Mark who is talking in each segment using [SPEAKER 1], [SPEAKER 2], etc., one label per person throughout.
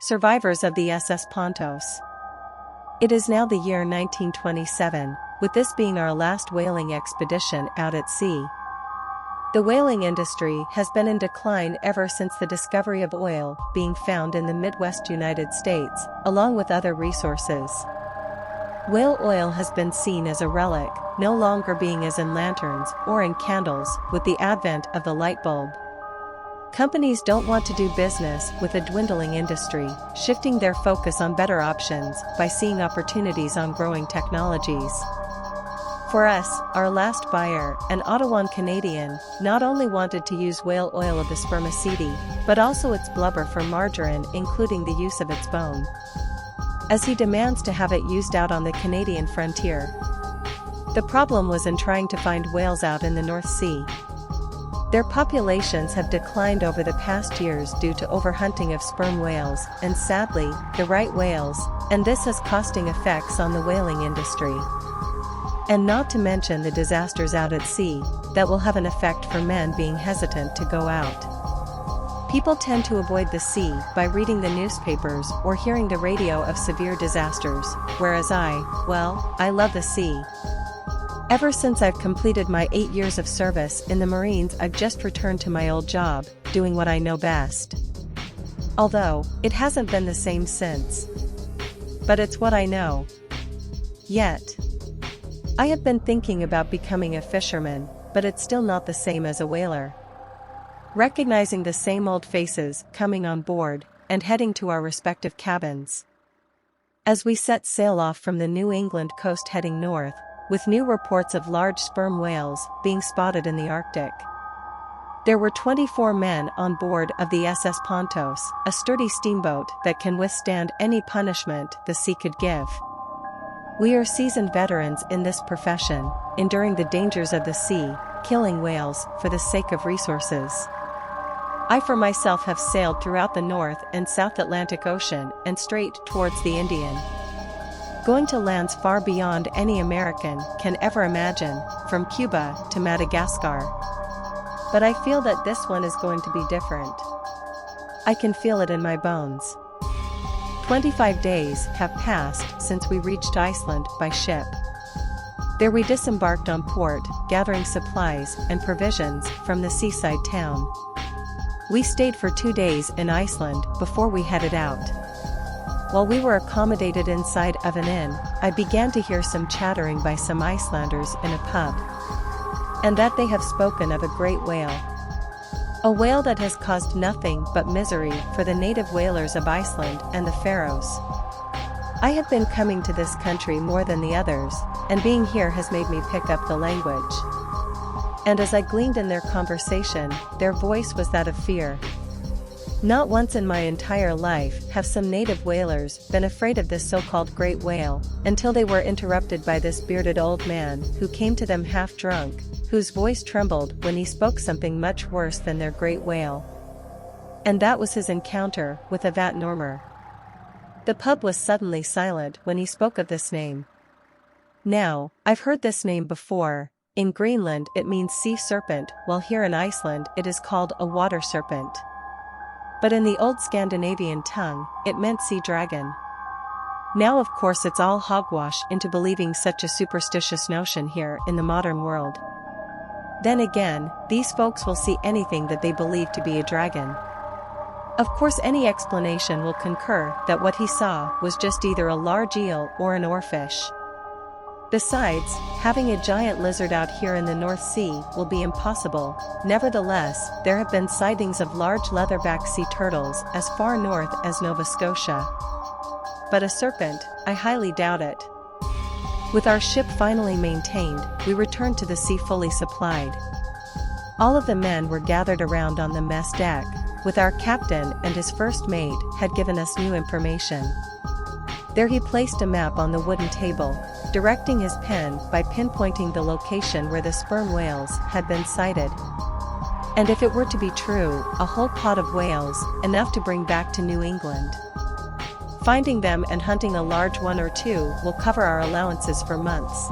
[SPEAKER 1] survivors of the SS Pontos. It is now the year 1927, with this being our last whaling expedition out at sea. The whaling industry has been in decline ever since the discovery of oil being found in the Midwest United States, along with other resources. Whale oil has been seen as a relic, no longer being as in lanterns or in candles with the advent of the light bulb. Companies don't want to do business with a dwindling industry, shifting their focus on better options by seeing opportunities on growing technologies. For us, our last buyer, an Ottawan Canadian, not only wanted to use whale oil of the spermaceti, but also its blubber for margarine, including the use of its bone, as he demands to have it used out on the Canadian frontier. The problem was in trying to find whales out in the North Sea. Their populations have declined over the past years due to overhunting of sperm whales, and sadly, the right whales, and this has costing effects on the whaling industry. And not to mention the disasters out at sea, that will have an effect for men being hesitant to go out. People tend to avoid the sea by reading the newspapers or hearing the radio of severe disasters, whereas I love the sea. Ever since I've completed my 8 years of service in the Marines, I've just returned to my old job, doing what I know best. Although, it hasn't been the same since. But it's what I know. Yet. I have been thinking about becoming a fisherman, but it's still not the same as a whaler. Recognizing the same old faces coming on board, and heading to our respective cabins. As we set sail off from the New England coast heading north, with new reports of large sperm whales being spotted in the Arctic. There were 24 men on board of the SS Pontos, a sturdy steamboat that can withstand any punishment the sea could give. We are seasoned veterans in this profession, enduring the dangers of the sea, killing whales for the sake of resources. I for myself have sailed throughout the North and South Atlantic Ocean and straight towards the Indian. Going to lands far beyond any American can ever imagine, from Cuba to Madagascar. But I feel that this one is going to be different. I can feel it in my bones. 25 days have passed since we reached Iceland by ship. There we disembarked on port, gathering supplies and provisions from the seaside town. We stayed for 2 days in Iceland before we headed out. While we were accommodated inside of an inn, I began to hear some chattering by some Icelanders in a pub. And that they have spoken of a great whale. A whale that has caused nothing but misery for the native whalers of Iceland and the Faroes. I have been coming to this country more than the others, and being here has made me pick up the language. And as I gleaned in their conversation, their voice was that of fear. Not once in my entire life have some native whalers been afraid of this so-called great whale, until they were interrupted by this bearded old man who came to them half drunk, whose voice trembled when he spoke something much worse than their great whale. And that was his encounter with a vat normer. The pub was suddenly silent when he spoke of this name. Now, I've heard this name before. In Greenland it means sea serpent, while here in Iceland it is called a water serpent. But in the old Scandinavian tongue, it meant sea dragon. Now of course it's all hogwash into believing such a superstitious notion here in the modern world. Then again, these folks will see anything that they believe to be a dragon. Of course any explanation will concur that what he saw was just either a large eel or an oarfish. Besides, having a giant lizard out here in the North Sea will be impossible. Nevertheless, there have been sightings of large leatherback sea turtles as far north as Nova Scotia. But a serpent, I highly doubt it. With our ship finally maintained, we returned to the sea fully supplied. All of the men were gathered around on the mess deck, with our captain and his first mate had given us new information. There he placed a map on the wooden table, directing his pen by pinpointing the location where the sperm whales had been sighted. And if it were to be true, a whole pod of whales, enough to bring back to New England. Finding them and hunting a large one or two will cover our allowances for months.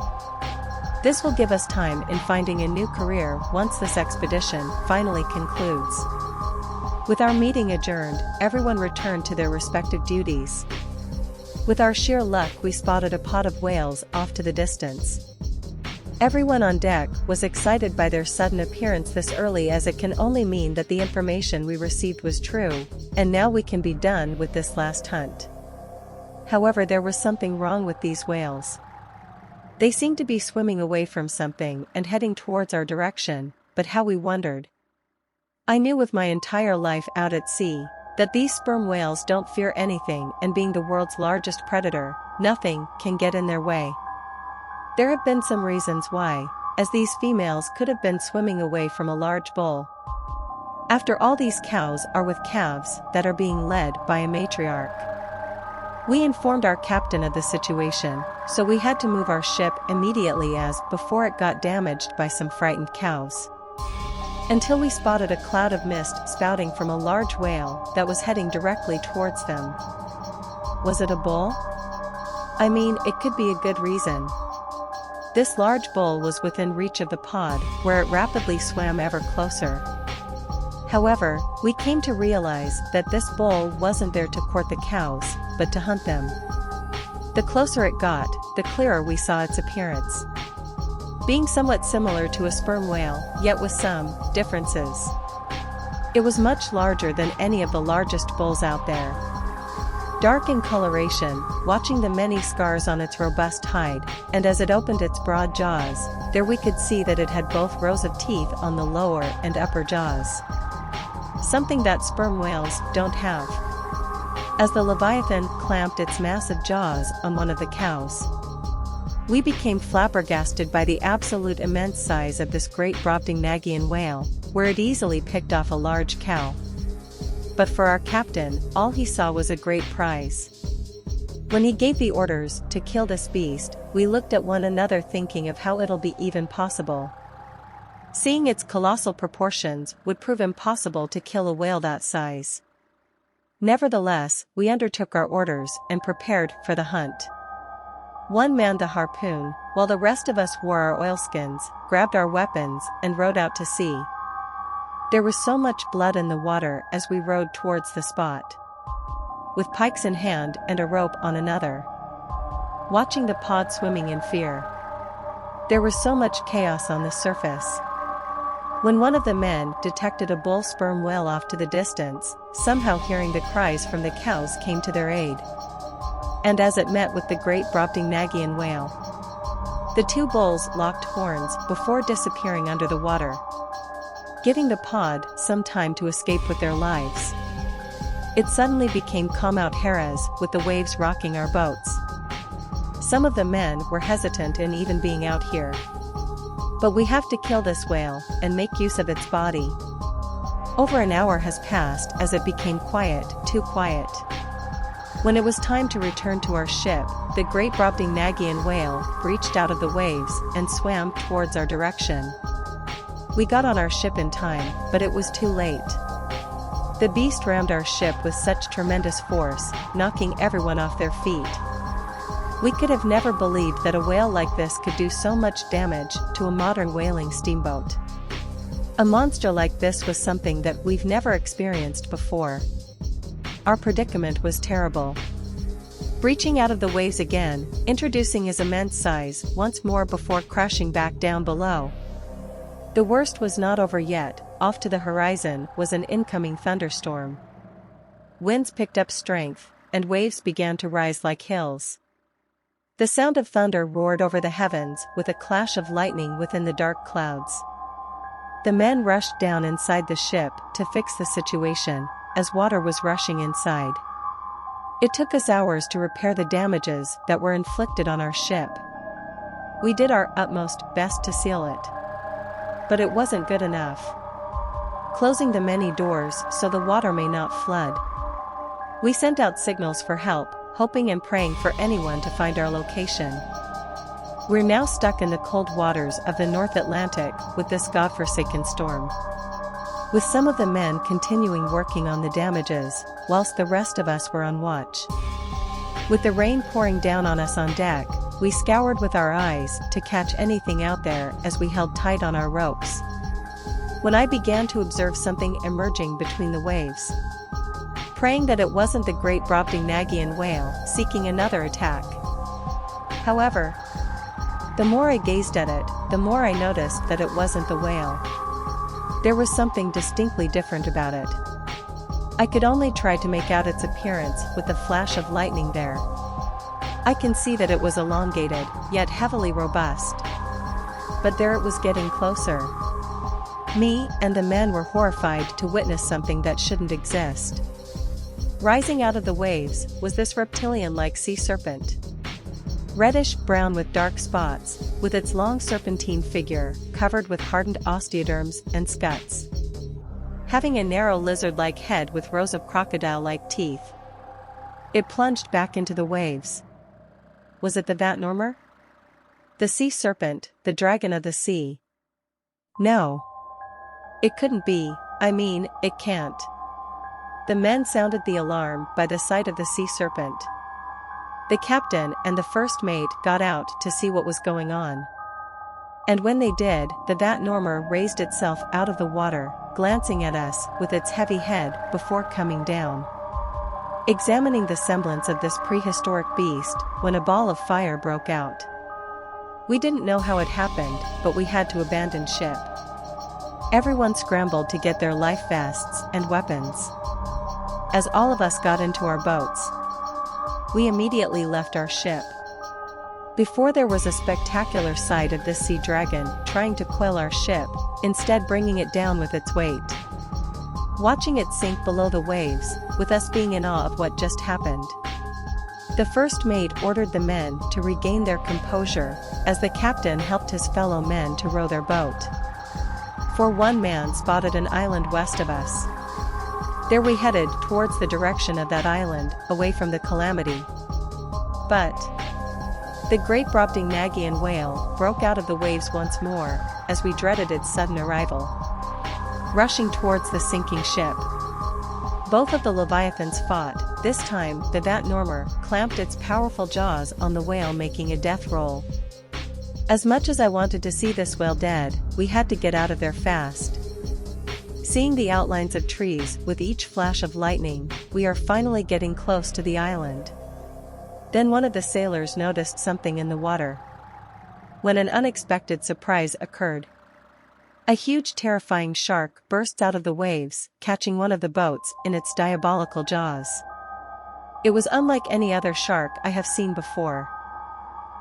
[SPEAKER 1] This will give us time in finding a new career once this expedition finally concludes. With our meeting adjourned, everyone returned to their respective duties. With our sheer luck, we spotted a pod of whales off to the distance. Everyone on deck was excited by their sudden appearance this early, as it can only mean that the information we received was true, and now we can be done with this last hunt. However, there was something wrong with these whales. They seemed to be swimming away from something and heading towards our direction, but how we wondered. I knew with my entire life out at sea that these sperm whales don't fear anything, and being the world's largest predator, nothing can get in their way. There have been some reasons why, as these females could have been swimming away from a large bull. After all, these cows are with calves that are being led by a matriarch. We informed our captain of the situation, so we had to move our ship immediately before it got damaged by some frightened cows. Until we spotted a cloud of mist spouting from a large whale that was heading directly towards them. Was it a bull? I mean, it could be a good reason. This large bull was within reach of the pod, where it rapidly swam ever closer. However, we came to realize that this bull wasn't there to court the cows, but to hunt them. The closer it got, the clearer we saw its appearance. Being somewhat similar to a sperm whale, yet with some differences. It was much larger than any of the largest bulls out there. Dark in coloration, watching the many scars on its robust hide, and as it opened its broad jaws, there we could see that it had both rows of teeth on the lower and upper jaws. Something that sperm whales don't have. As the Leviathan clamped its massive jaws on one of the cows, we became flabbergasted by the absolute immense size of this great Brobdingnagian whale, where it easily picked off a large cow. But for our captain, all he saw was a great prize. When he gave the orders to kill this beast, we looked at one another thinking of how it'll be even possible. Seeing its colossal proportions would prove impossible to kill a whale that size. Nevertheless, we undertook our orders and prepared for the hunt. One manned the harpoon, while the rest of us wore our oilskins, grabbed our weapons, and rowed out to sea. There was so much blood in the water as we rowed towards the spot. With pikes in hand and a rope on another. Watching the pod swimming in fear. There was so much chaos on the surface. When one of the men detected a bull sperm whale off to the distance, somehow hearing the cries from the cows came to their aid. And as it met with the great Brobdingnagian whale, the two bulls locked horns before disappearing under the water, giving the pod some time to escape with their lives. It suddenly became calm out Jerez, with the waves rocking our boats. Some of the men were hesitant in even being out here. But we have to kill this whale and make use of its body. Over an hour has passed as it became quiet, too quiet. When it was time to return to our ship, the great Brobdingnagian whale breached out of the waves and swam towards our direction. We got on our ship in time, but it was too late. The beast rammed our ship with such tremendous force, knocking everyone off their feet. We could have never believed that a whale like this could do so much damage to a modern whaling steamboat. A monster like this was something that we've never experienced before. Our predicament was terrible. Breaching out of the waves again, introducing his immense size once more before crashing back down below. The worst was not over yet. Off to the horizon was an incoming thunderstorm. Winds picked up strength, and waves began to rise like hills. The sound of thunder roared over the heavens with a clash of lightning within the dark clouds. The men rushed down inside the ship to fix the situation, as water was rushing inside. It took us hours to repair the damages that were inflicted on our ship. We did our utmost best to seal it. But it wasn't good enough. Closing the many doors so the water may not flood. We sent out signals for help, hoping and praying for anyone to find our location. We're now stuck in the cold waters of the North Atlantic with this godforsaken storm. With some of the men continuing working on the damages, whilst the rest of us were on watch. With the rain pouring down on us on deck, we scoured with our eyes to catch anything out there as we held tight on our ropes. when I began to observe something emerging between the waves. Praying that it wasn't the great Brobdingnagian whale seeking another attack. However, the more I gazed at it, the more I noticed that it wasn't the whale. There was something distinctly different about it. I could only try to make out its appearance with the flash of lightning there. I can see that it was elongated, yet heavily robust. But there it was getting closer. Me and the men were horrified to witness something that shouldn't exist. Rising out of the waves was this reptilian-like sea serpent. Reddish-brown with dark spots, with its long serpentine figure covered with hardened osteoderms and scuts. Having a narrow lizard-like head with rows of crocodile-like teeth. It plunged back into the waves. Was it the Vatnormer? The sea serpent, the dragon of the sea? No. It couldn't be, it can't. The men sounded the alarm by the sight of the sea serpent. The captain and the first mate got out to see what was going on. And when they did, the Vatnormer raised itself out of the water, glancing at us with its heavy head before coming down. Examining the semblance of this prehistoric beast, when a ball of fire broke out. We didn't know how it happened, but we had to abandon ship. Everyone scrambled to get their life vests and weapons. As all of us got into our boats, we immediately left our ship. Before there was a spectacular sight of this sea dragon trying to quell our ship, instead bringing it down with its weight. Watching it sink below the waves, with us being in awe of what just happened. The first mate ordered the men to regain their composure, as the captain helped his fellow men to row their boat. For one man spotted an island west of us. There we headed towards the direction of that island, away from the calamity. But the great Brobdingnagian whale broke out of the waves once more, as we dreaded its sudden arrival. Rushing towards the sinking ship. Both of the leviathans fought. This time, the Vatnormer clamped its powerful jaws on the whale, making a death roll. As much as I wanted to see this whale dead, we had to get out of there fast. Seeing the outlines of trees with each flash of lightning, we are finally getting close to the island. Then one of the sailors noticed something in the water. When an unexpected surprise occurred. A huge terrifying shark bursts out of the waves, catching one of the boats in its diabolical jaws. It was unlike any other shark I have seen before.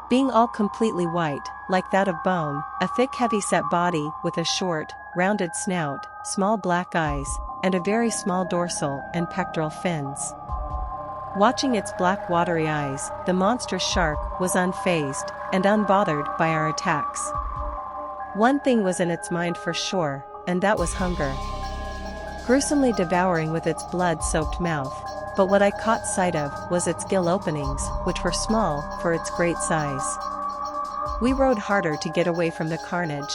[SPEAKER 1] Being all completely white, like that of bone, a thick heavy-set body with a short, rounded snout, small black eyes, and a very small dorsal and pectoral fins. Watching its black watery eyes, the monstrous shark was unfazed and unbothered by our attacks. One thing was in its mind for sure, and that was hunger. Gruesomely devouring with its blood-soaked mouth, but what I caught sight of was its gill openings, which were small for its great size. We rowed harder to get away from the carnage.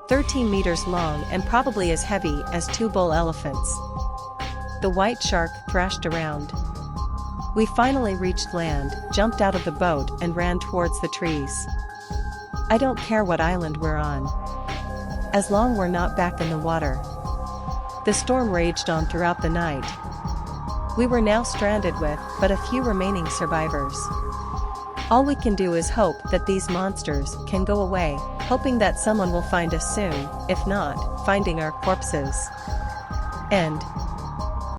[SPEAKER 1] 13 meters long and probably as heavy as 2 bull elephants. The white shark thrashed around. We finally reached land, jumped out of the boat and ran towards the trees. I don't care what island we're on, as long we're not back in the water. The storm raged on throughout the night. We were now stranded with but a few remaining survivors. All we can do is hope that these monsters can go away, hoping that someone will find us soon, if not, finding our corpses. End.